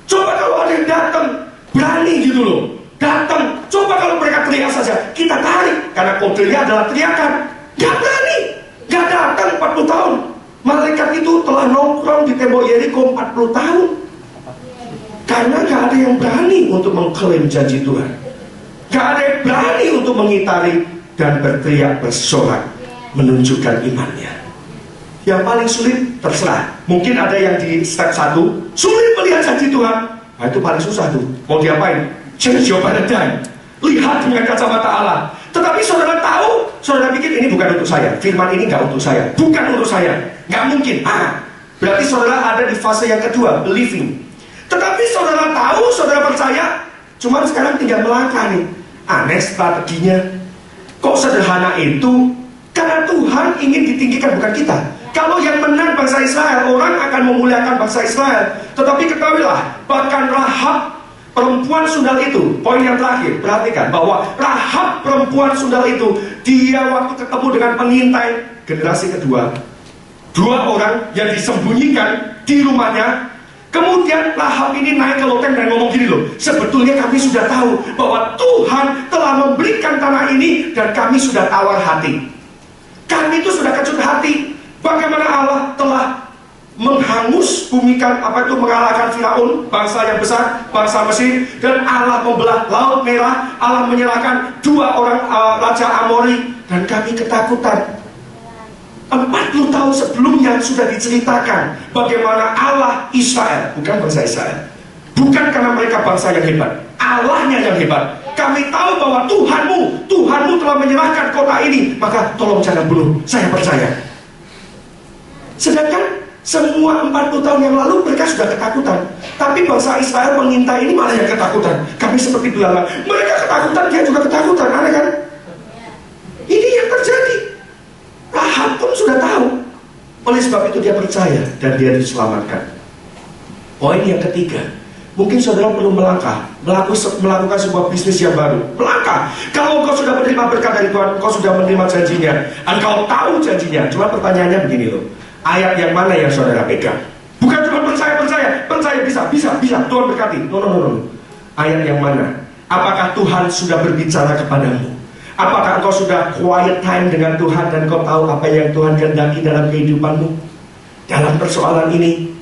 Speaker 2: Coba kalau ada yang datang, berani gitu loh. Datang, coba kalau mereka teriak saja, kita tarik, karena kodenya adalah teriakan. Gak berani, gak datang 40 tahun. Malaikat itu telah nongkrong di tembok Yeriko 40 tahun, karena gak ada yang berani untuk mengklaim janji Tuhan. Gak ada yang berani untuk mengitari dan berteriak bersorak, menunjukkan imannya. Yang paling sulit, terserah. Mungkin ada yang di step 1 sulit melihat janji Tuhan. Nah, itu paling susah tuh, mau diapain? Change your paradigm. Lihat dengan kacamata Allah. Tetapi saudara tahu, saudara pikir ini bukan untuk saya, firman ini gak untuk saya, bukan untuk saya, gak mungkin. Berarti saudara ada di fase yang kedua, believing. Tetapi saudara tahu, saudara percaya, cuman sekarang tinggal melangkah nih. Aneh strateginya. Kok sederhana itu? Karena Tuhan ingin ditinggikan, bukan kita. Kalau yang menang bangsa Israel, orang akan memuliakan bangsa Israel. Tetapi ketahuilah, bahkan Rahab perempuan sundal itu, poin yang terakhir, perhatikan bahwa Rahab perempuan sundal itu, dia waktu ketemu dengan pengintai generasi kedua, 2 orang yang disembunyikan di rumahnya. Kemudian Rahab ini naik ke loteng dan ngomong gini loh, sebetulnya kami sudah tahu bahwa Tuhan telah memberikan tanah ini dan kami sudah tawar hati. Kami itu sudah kecut hati. Bagaimana Allah telah menghangus bumikan, mengalahkan Firaun, bangsa yang besar, bangsa Mesir, dan Allah membelah Laut Merah, Allah menyerahkan 2 orang raja Amori, dan kami ketakutan. 40 tahun sebelumnya sudah diceritakan bagaimana Allah Israel, bukan bangsa Israel, bukan karena mereka bangsa yang hebat, Allahnya yang hebat. Kami tahu bahwa Tuhanmu telah menyerahkan kota ini, maka tolong jangan bunuh, saya percaya. Sedangkan semua 40 tahun yang lalu mereka sudah ketakutan. Tapi bangsa Israel mengintai ini malah yang ketakutan. Kami seperti belalang. Mereka ketakutan, dia juga ketakutan. Aneh kan? Ini yang terjadi. Rahab pun sudah tahu. Oleh sebab itu dia percaya dan dia diselamatkan. Poin yang ketiga, mungkin saudara perlu melangkah, melakukan sebuah bisnis yang baru. Melangkah. Kalau engkau sudah menerima berkat dari Tuhan, engkau sudah menerima janjinya, engkau tahu janjinya. Cuma pertanyaannya begini loh, ayat yang mana yang saudara pegang? Bukan cuma percaya bisa, Tuhan berkati. No. Ayat yang mana? Apakah Tuhan sudah berbicara kepadamu? Apakah engkau sudah quiet time dengan Tuhan dan engkau tahu apa yang Tuhan kehendaki dalam kehidupanmu? Dalam persoalan ini,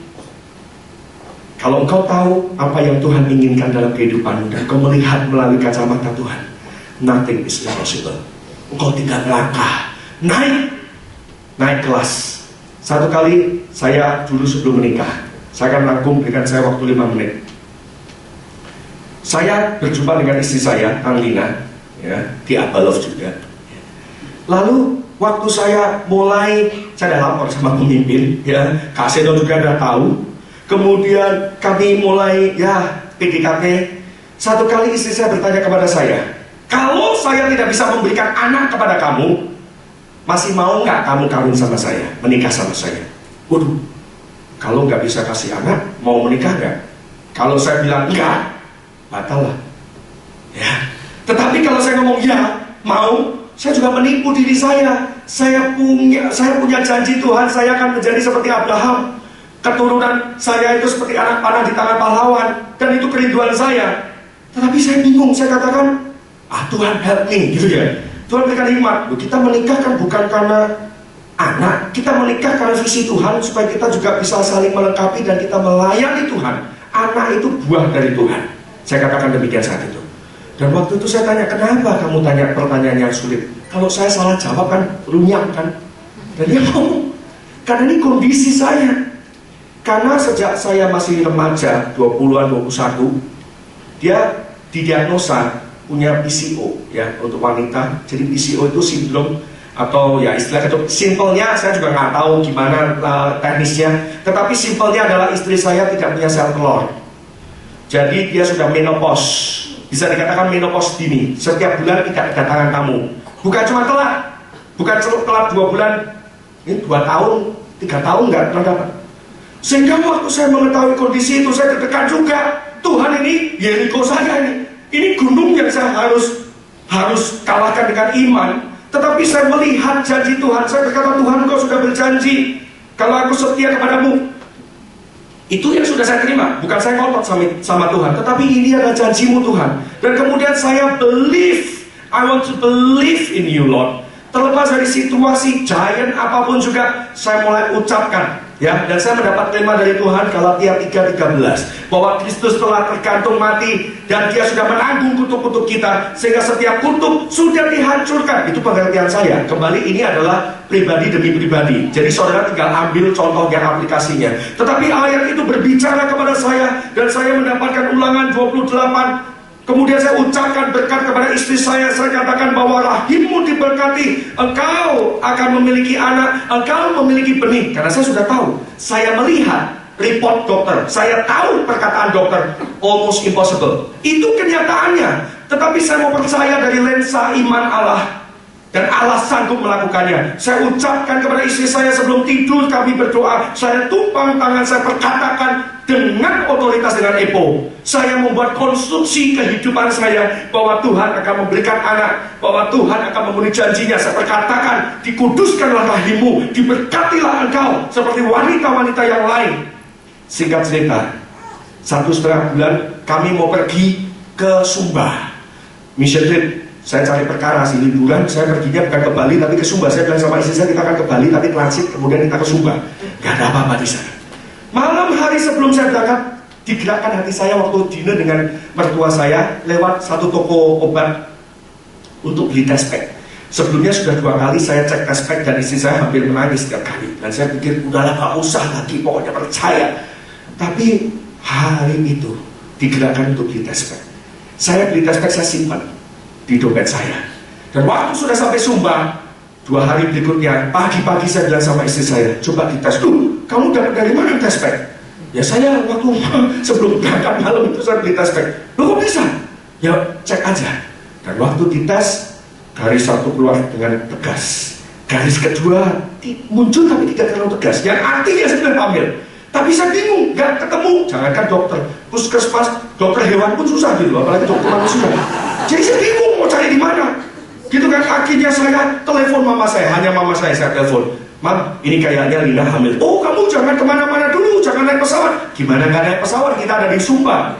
Speaker 2: kalau engkau tahu apa yang Tuhan inginkan dalam kehidupanmu dan engkau melihat melalui kacamata Tuhan, nothing is impossible. Engkau tinggal melangkah, naik kelas. Satu kali saya dulu sebelum menikah, saya akan rangkum dengan saya waktu 5 menit. Saya berjumpa dengan istri saya, Anglina, ya, di Abalov juga. Lalu waktu saya udah lapor sama pemimpin, ya, Kak Seno juga udah tahu. Kemudian kami mulai ya PDKT. Satu kali istri saya bertanya kepada saya, kalau saya tidak bisa memberikan anak kepada kamu, masih mau nggak kamu kawin sama saya, menikah sama saya? Waduh, kalau nggak bisa kasih anak, mau menikah nggak? Kalau saya bilang enggak, batal lah. Ya. Tetapi kalau saya ngomong ya, mau, saya juga menipu diri saya. Saya punya janji Tuhan, saya akan menjadi seperti Abraham. Keturunan saya itu seperti anak panah di tangan pahlawan, dan itu kerinduan saya. Tetapi saya bingung, saya katakan, Tuhan help me, gitu ya. Tuhan berikan hikmat. Kita menikah kan bukan karena anak, kita menikah karena visi Tuhan, supaya kita juga bisa saling melengkapi dan kita melayani Tuhan. Anak itu buah dari Tuhan. Saya katakan demikian saat itu. Dan waktu itu saya tanya, kenapa kamu tanya pertanyaan yang sulit? Kalau saya salah jawab kan runyam kan. Dan dia ngomong, karena ini kondisi saya. Karena sejak saya masih remaja, 20-an, 21, dia didiagnosa punya PCO ya untuk wanita. Jadi PCO itu sindrom atau ya istilah itu simpelnya saya juga nggak tahu gimana teknisnya. Tetapi simpelnya adalah istri saya tidak punya sel telur. Jadi dia sudah menopause. Bisa dikatakan menopause dini. Setiap bulan tidak kedatangan tamu. Bukan cuma telat, bukan telat 2 bulan, ini 2 tahun, 3 tahun nggak pernah dapat. Sehingga waktu saya mengetahui kondisi itu, saya tertekan juga. Tuhan ini, Yeriko saya ini gunung yang saya harus kalahkan dengan iman. Tetapi saya melihat janji Tuhan. Saya berkata, Tuhan, Engkau sudah berjanji, kalau aku setia kepadamu. Itu yang sudah saya terima. Bukan saya ngotot sama Tuhan, tetapi ini adalah janjimu Tuhan. Dan kemudian saya believe, I want to believe in you Lord. Terlepas dari situasi giant apapun juga, saya mulai ucapkan, ya. Dan saya mendapat tema dari Tuhan, Galatia 3:13, bahwa Kristus telah tergantung mati dan Dia sudah menanggung kutuk-kutuk kita, sehingga setiap kutuk sudah dihancurkan. Itu pengertian saya. Kembali, ini adalah pribadi demi pribadi. Jadi saudara tinggal ambil contoh yang aplikasinya. Tetapi ayat itu berbicara kepada saya, dan saya mendapatkan Ulangan 28. Kemudian saya ucapkan berkat kepada istri saya katakan bahwa rahimmu diberkati, engkau akan memiliki anak, engkau memiliki benih. Karena saya sudah tahu, saya melihat report dokter, saya tahu perkataan dokter, almost impossible. Itu kenyataannya. Tetapi saya mau percaya dari lensa iman Allah, dan Allah sanggup melakukannya. Saya ucapkan kepada istri saya sebelum tidur, kami berdoa. Saya tumpang tangan, saya perkatakan dengan otoritas, dengan epo. Saya membuat konstruksi kehidupan saya bahwa Tuhan akan memberikan anak, bahwa Tuhan akan memenuhi janjinya. Saya perkatakan, dikuduskanlah rahimmu, diberkatilah engkau seperti wanita-wanita yang lain. Singkat cerita, 1,5 bulan kami mau pergi ke Sumba, mission trip. Saya cari perkara sih, liburan, saya perginya bukan ke Bali tapi ke Sumba. Saya bilang sama istri saya, kita akan ke Bali tapi transit, kemudian kita ke Sumba. Gak ada apa-apa di sana. Malam hari sebelum saya berangkat, digerakkan hati saya waktu dinner dengan mertua saya lewat satu toko obat untuk beli test pack. Sebelumnya sudah 2 kali saya cek test pack dan istri saya hampir menangis setiap kali. Dan saya pikir, udahlah gak usah lagi, pokoknya percaya. Tapi hari itu digerakkan untuk beli test pack. Saya beli test pack, saya simpan di dompet saya. Dan waktu sudah sampai Sumba, 2 hari berikutnya, pagi-pagi saya bilang sama istri saya, coba dites dulu, kamu dapat dari mana test pack? Ya saya waktu sebelum berangkat malam itu saya beli test pack. Loh kok bisa? Ya cek aja. Dan waktu dites, garis 1 keluar dengan tegas, garis kedua muncul tapi tidak terlalu tegas, yang artinya saya bilang hamil. Tapi saya bingung, gak ketemu. Jangankan dokter, puskesmas, dokter hewan pun susah gitu, apalagi dokter manusia. Jadi saya bingung mau cari di mana. Gitu kan, akhirnya saya telepon mama saya, hanya mama saya telepon. Mam, ini kayaknya Lina hamil. Oh, kamu jangan kemana-mana dulu, jangan naik pesawat. Gimana gak naik pesawat? Kita ada di Sumba.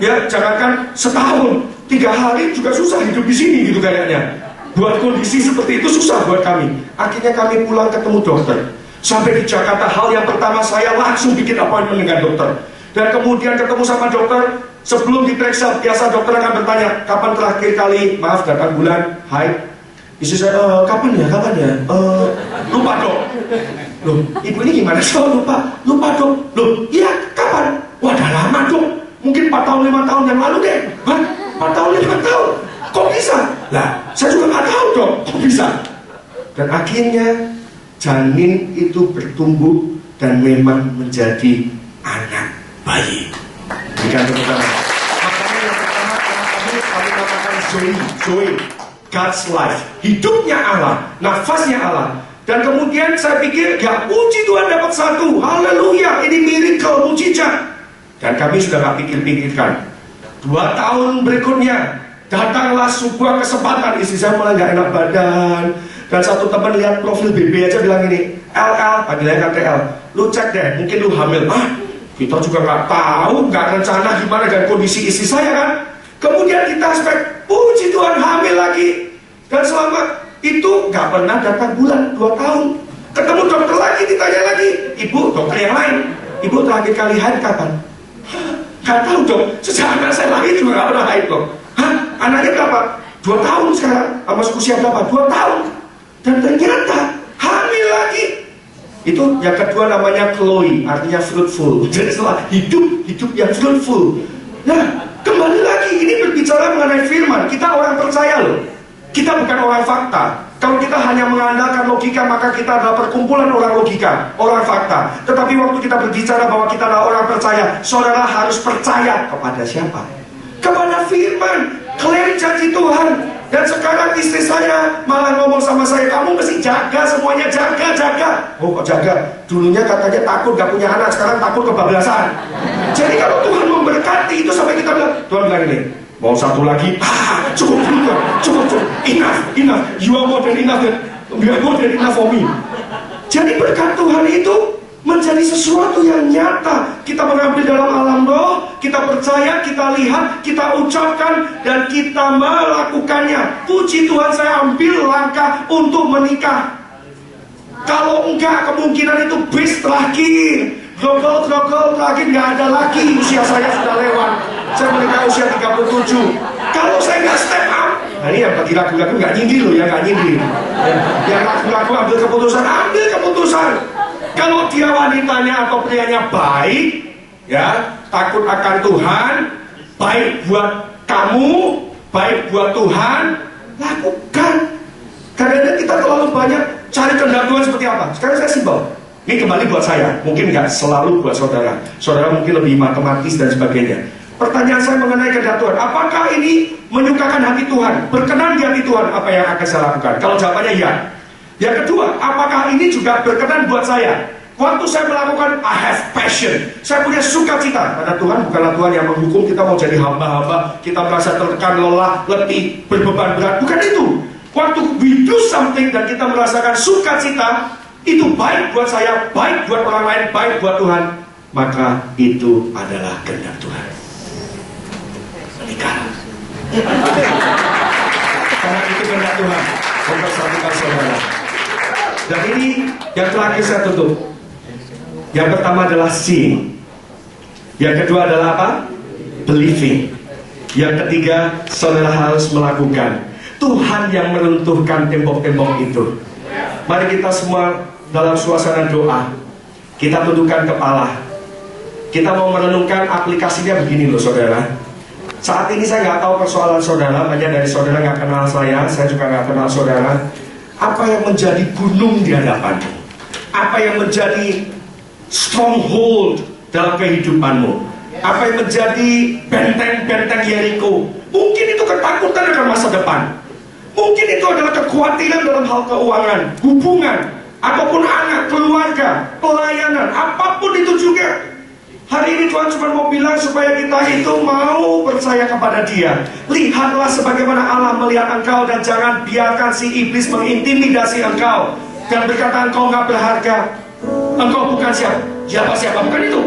Speaker 2: Ya, jangankan setahun, 3 hari juga susah hidup di sini gitu kayaknya. Buat kondisi seperti itu susah buat kami. Akhirnya kami pulang ketemu dokter. Sampai di Jakarta, hal yang pertama saya langsung bikin appointment dengan dokter. Dan kemudian ketemu sama dokter. Sebelum diperiksa, biasa dokter akan bertanya, kapan terakhir kali, maaf datang bulan, hai. Istri saya, kapan ya? Lupa dok. Loh, ibu ini gimana? So, lupa dok. Loh, iya, kapan? Wah, udah lama dok. Mungkin 4 tahun, 5 tahun yang lalu deh. Hah? 4 tahun, 5 tahun? Kok bisa? Lah, saya juga nggak tahu dong, kok bisa? Dan akhirnya janin itu bertumbuh dan memang menjadi anak bayi. Berikan tepuk tangan. Makanya yang pertama kami katakan Zoe, God's life, hidupnya Allah, nafasnya Allah. Dan kemudian saya pikir, ya puji Tuhan dapat satu, haleluya, ini miracle, mujizat. Dan kami sudah gak pikir-pikirkan. 2 tahun berikutnya datanglah sebuah kesempatan, istri saya mulai gak enak badan. Dan satu teman lihat profil BB aja bilang ini, panggilannya KTL, lu cek deh, mungkin lu hamil. Kita juga gak tahu, gak rencana gimana dan kondisi istri saya kan. Kemudian kita expect, puji Tuhan hamil lagi. Dan selama itu gak pernah datang bulan, 2 tahun. Ketemu dokter lagi, ditanya lagi, ibu, dokter yang lain, ibu terakhir kali haid kapan? Gak tahu dong, sejak anak saya lahir juga gak pernah haid dong. Anaknya berapa? 2 tahun sekarang, sama usia berapa? 2 tahun. Dan ternyata hamil lagi. Itu yang kedua namanya Chloe, artinya fruitful. Jadi setelah hidup yang fruitful. Nah, kembali lagi, ini berbicara mengenai firman. Kita orang percaya loh. Kita bukan orang fakta. Kalau kita hanya mengandalkan logika, maka kita adalah perkumpulan orang logika, orang fakta. Tetapi waktu kita berbicara bahwa kita adalah orang percaya, saudara harus percaya kepada siapa? Kepada firman, klaim janji Tuhan. Dan sekarang istri saya malah ngomong sama saya, kamu mesti jaga semuanya, jaga. Oh kok jaga? Dulunya katanya takut gak punya anak, sekarang takut kebablasan. Jadi kalau Tuhan memberkati itu sampai kita bilang, Tuhan bilang ini, mau satu lagi, cukup dulu, cukup, enough, you are more than enough for me. Jadi berkat Tuhan itu menjadi sesuatu yang nyata. Kita mengambil dalam alam roh, kita percaya, kita lihat, kita ucapkan, dan kita melakukannya. Puji Tuhan, saya ambil langkah untuk menikah. Kalau enggak, kemungkinan itu bis terakhir. Grogol terakhir nggak ada lagi. Usia saya sudah lewat. Saya menikah usia 37. Kalau saya nggak step up, nah ini yang bagi lagu-lagu nggak nyindir loh ya, nggak nyindir. Yang lagu-lagu ambil keputusan. Kalau dia wanitanya atau prianya baik, ya takut akan Tuhan, baik buat kamu, baik buat Tuhan, lakukan. Kadang-kadang kita terlalu banyak cari kehendak Tuhan seperti apa. Sekarang saya simpel. Ini kembali buat saya, mungkin nggak selalu buat saudara. Saudara mungkin lebih matematis dan sebagainya. Pertanyaan saya mengenai kehendak Tuhan, apakah ini menyukakan hati Tuhan, berkenan di hati Tuhan, apa yang akan saya lakukan? Kalau jawabannya ya. Yang kedua, apakah ini juga berkenan buat saya? Waktu saya melakukan, I have passion, saya punya sukacita. Karena Tuhan bukanlah Tuhan yang menghukum kita mau jadi hamba-hamba, kita merasa tertekan, lelah, letih, berbeban berat. Bukan itu. Waktu we do something dan kita merasakan sukacita, itu baik buat saya, baik buat orang lain, baik buat Tuhan, maka itu adalah kehendak Tuhan. Menikah. Karena itu kehendak Tuhan mempersatukan saudara. Dan ini yang terakhir saya tutup. Yang pertama adalah seeing. Yang kedua adalah apa? Believing. Yang ketiga, saudara harus melakukan. Tuhan yang meruntuhkan tembok-tembok itu. Mari kita semua dalam suasana doa, kita tundukkan kepala. Kita mau merenungkan aplikasinya begini loh saudara. Saat ini saya nggak tahu persoalan saudara, banyak dari saudara nggak kenal saya juga nggak kenal saudara. Apa yang menjadi gunung di hadapanmu? Apa yang menjadi stronghold dalam kehidupanmu? Apa yang menjadi benteng-benteng Yeriko? Mungkin itu ketakutan akan masa depan. Mungkin itu adalah kekhawatiran dalam hal keuangan, hubungan, ataupun anak, keluarga, pelayanan, apapun itu juga. Hari ini Tuhan cuma mau bilang supaya kita itu mau percaya kepada Dia. Lihatlah sebagaimana Allah melihat engkau, dan jangan biarkan si iblis mengintimidasi engkau dan berkata engkau nggak berharga, engkau bukan siapa, bukan itu.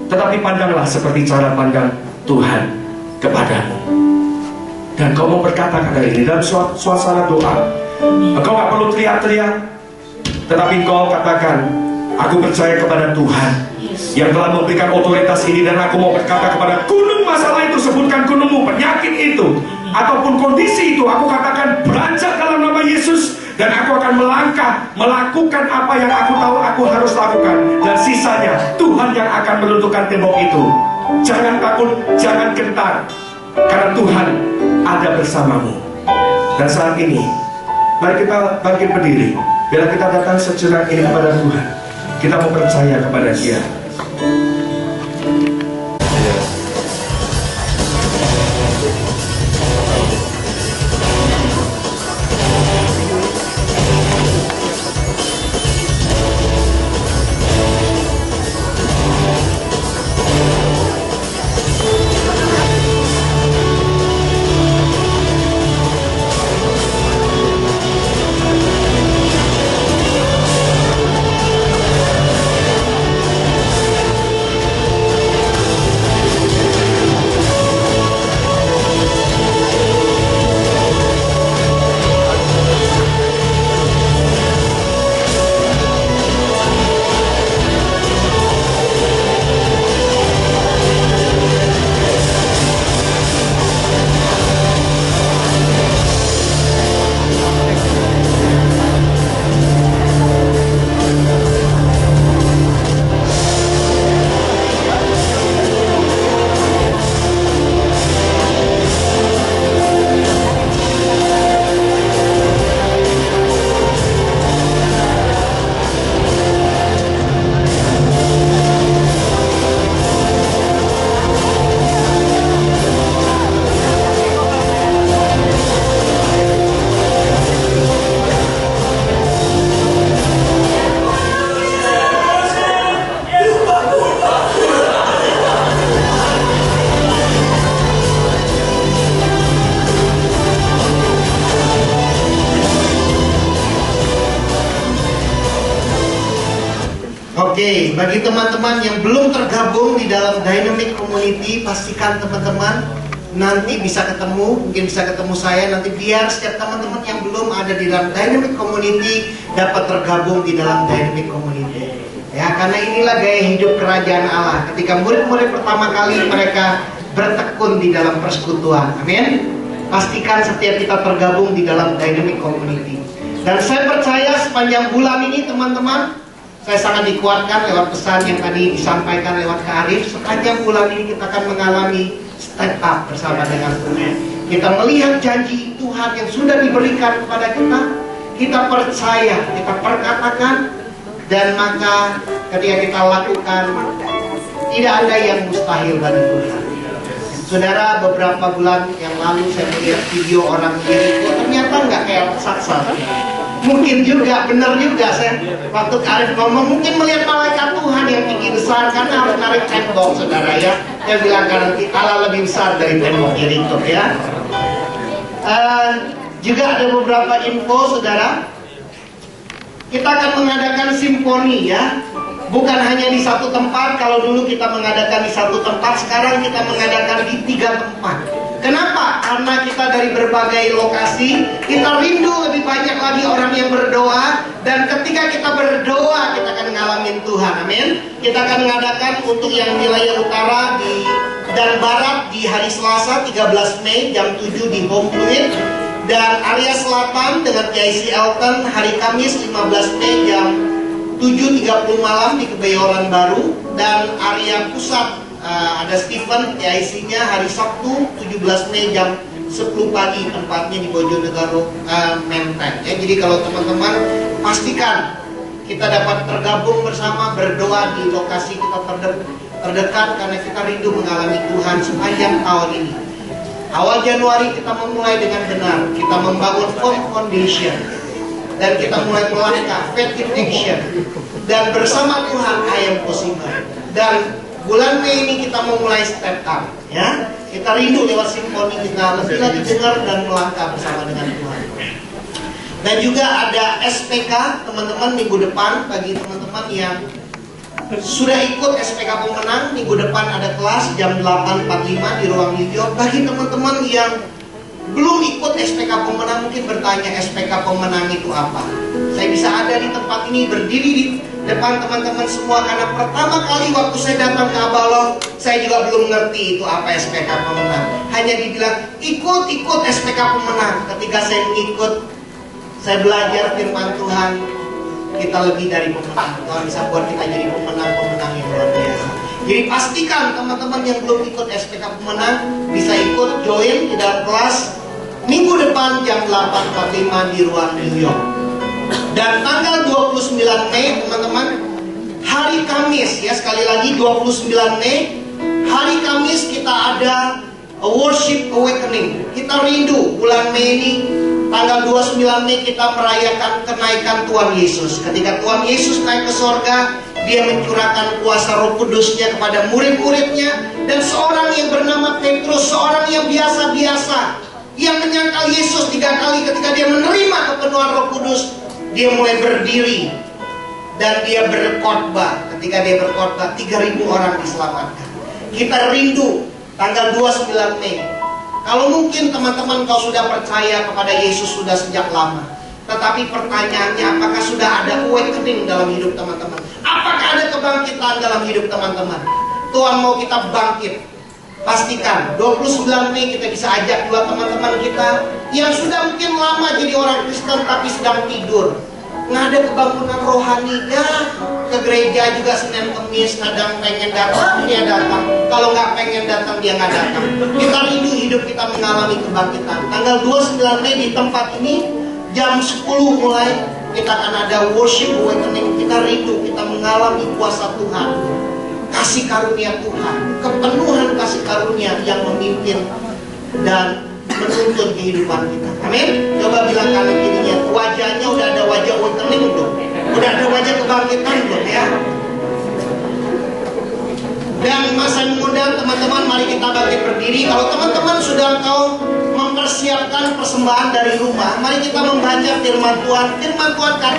Speaker 2: Tetapi pandanglah seperti cara pandang Tuhan kepadamu. Dan kau mau berkata kata ini dalam suasana doa. Engkau nggak perlu teriak-teriak, tetapi engkau katakan, aku percaya kepada Tuhan yang telah memberikan otoritas ini, dan aku mau berkata kepada gunung masalah itu, sebutkan gunungmu, penyakit itu, ataupun kondisi itu, aku katakan beranjak dalam nama Yesus, dan aku akan melangkah, melakukan apa yang aku tahu aku harus lakukan, dan sisanya Tuhan yang akan meruntuhkan tembok itu. Jangan takut, jangan gentar. karena Tuhan ada bersamamu. Dan saat ini, mari kita bangkit berdiri. Bila kita datang sejenak ini kepada Tuhan, kita mau percaya kepada Dia.
Speaker 1: Oke, bagi teman-teman yang belum tergabung di dalam Dynamic Community, pastikan teman-teman nanti bisa ketemu, mungkin bisa ketemu saya nanti, biar setiap teman-teman yang belum ada di dalam Dynamic Community dapat tergabung di dalam Dynamic Community. Ya, karena inilah gaya hidup kerajaan Allah. Ketika murid-murid pertama kali mereka bertekun di dalam persekutuan. Amin. Pastikan setiap kita tergabung di dalam Dynamic Community. Dan saya percaya sepanjang bulan ini teman-teman, saya sangat dikuatkan lewat pesan yang tadi disampaikan lewat Kak Arif. Sepanjang bulan ini kita akan mengalami step up bersama dengan Tuhan. Kita melihat janji Tuhan yang sudah diberikan kepada kita. Kita percaya, kita perkatakan, dan maka ketika kita lakukan, tidak ada yang mustahil bagi Tuhan. Saudara, beberapa bulan yang lalu saya melihat video orang Jericho, ternyata nggak kayak raksasa. Mungkin juga, benar juga saya waktu Arif ngomong, mungkin melihat malaikat Tuhan yang tinggi besar, karena harus narik tembok, saudara ya. Dia bilang karena Allah lebih besar dari tembok Jericho ya. Juga ada beberapa info, saudara. Kita akan mengadakan simponi ya. Bukan hanya di satu tempat. Kalau dulu kita mengadakan di satu tempat, sekarang kita mengadakan di 3 tempat. Kenapa? Karena kita dari berbagai lokasi, kita rindu lebih banyak lagi orang yang berdoa. Dan ketika kita berdoa, kita akan ngalamin Tuhan. Amin. Kita akan mengadakan untuk yang wilayah utara dan barat di hari Selasa 13 Mei jam 7 di Home Fluid. Dan area selatan dengan PIC Elton hari Kamis 15 Mei jam 7.30 malam di Kebayoran Baru. Dan area pusat ada Stephen PIC-nya hari Sabtu 17 Mei jam 10 pagi, tempatnya di Bojonegoro Menteng ya. Jadi kalau teman-teman pastikan kita dapat tergabung bersama berdoa di lokasi kita terdekat, karena kita rindu mengalami Tuhan sepanjang tahun ini. Awal Januari kita memulai dengan benar, kita membangun foundation, dan kita mulai melangkah faith in action, dan bersama Tuhan I am possible. Dan bulan Mei ini kita memulai step up ya. Kita rindu lewat simfoni kita lebih lagi dengar dan melangkah bersama dengan Tuhan. Dan juga ada SPK teman-teman minggu depan. Bagi teman-teman yang sudah ikut SPK Pemenang, minggu depan ada kelas jam 8.45 di ruang hijau. Bagi teman-teman yang belum ikut SPK Pemenang, mungkin bertanya SPK Pemenang itu apa. Saya bisa ada di tempat ini berdiri di depan teman-teman semua, karena pertama kali waktu saya datang ke Abalong, saya juga belum ngerti itu apa SPK Pemenang. Hanya dibilang ikut SPK Pemenang. Ketika saya ikut, saya belajar firman Tuhan. Kita lebih dari pemenang. Tuhan bisa buat kita jadi pemenang yang luar biasa. Jadi pastikan teman-teman yang belum ikut SPK Pemenang bisa ikut join di dalam kelas minggu depan jam 8.45 di ruang New York. Dan tanggal 29 Mei teman-teman, hari Kamis ya, sekali lagi 29 Mei, hari Kamis kita ada a worship awakening. Kita rindu bulan Mei ini, tanggal 29 Mei kita merayakan kenaikan Tuhan Yesus. Ketika Tuhan Yesus naik ke sorga, Dia mencurahkan kuasa Roh Kudusnya kepada murid-muridnya. Dan seorang yang bernama Petrus, seorang yang biasa-biasa, yang menyangkal Yesus 3 kali, ketika dia menerima kepenuhan Roh Kudus, dia mulai berdiri dan dia berkhotbah. Ketika dia berkhotbah, 3.000 orang diselamatkan. Kita rindu tanggal 29 Mei. Kalau mungkin teman-teman kau sudah percaya kepada Yesus sudah sejak lama, tetapi pertanyaannya, apakah sudah ada awakening dalam hidup teman-teman? Apakah ada kebangkitan dalam hidup teman-teman? Tuhan mau kita bangkit. Pastikan 29 Mei kita bisa ajak juga teman-teman kita yang sudah mungkin lama jadi orang Kristen tapi sedang tidur. Nggak ada kebangunan rohaninya. Ke gereja juga Senin Kemis, kadang pengen datang, dia datang. Kalau nggak pengen datang, dia nggak datang. Kita rindu hidup kita mengalami kebangkitan. Tanggal 29 Mei di tempat ini, jam 10 mulai, kita akan ada worship awakening. Kita rindu, kita mengalami kuasa Tuhan, kasih karunia Tuhan, kepenuhan kasih karunia yang memimpin dan menuntun kehidupan kita. Amin. Coba bilang kanan kirinya, wajahnya udah ada wajah awakening belum? Udah ada wajah kebangkitan belum ya? Dan masa muda teman-teman, mari kita bangkit berdiri. Kalau teman-teman sudah mempersiapkan persembahan dari rumah, mari kita membaca firman Tuhan. Firman Tuhan kata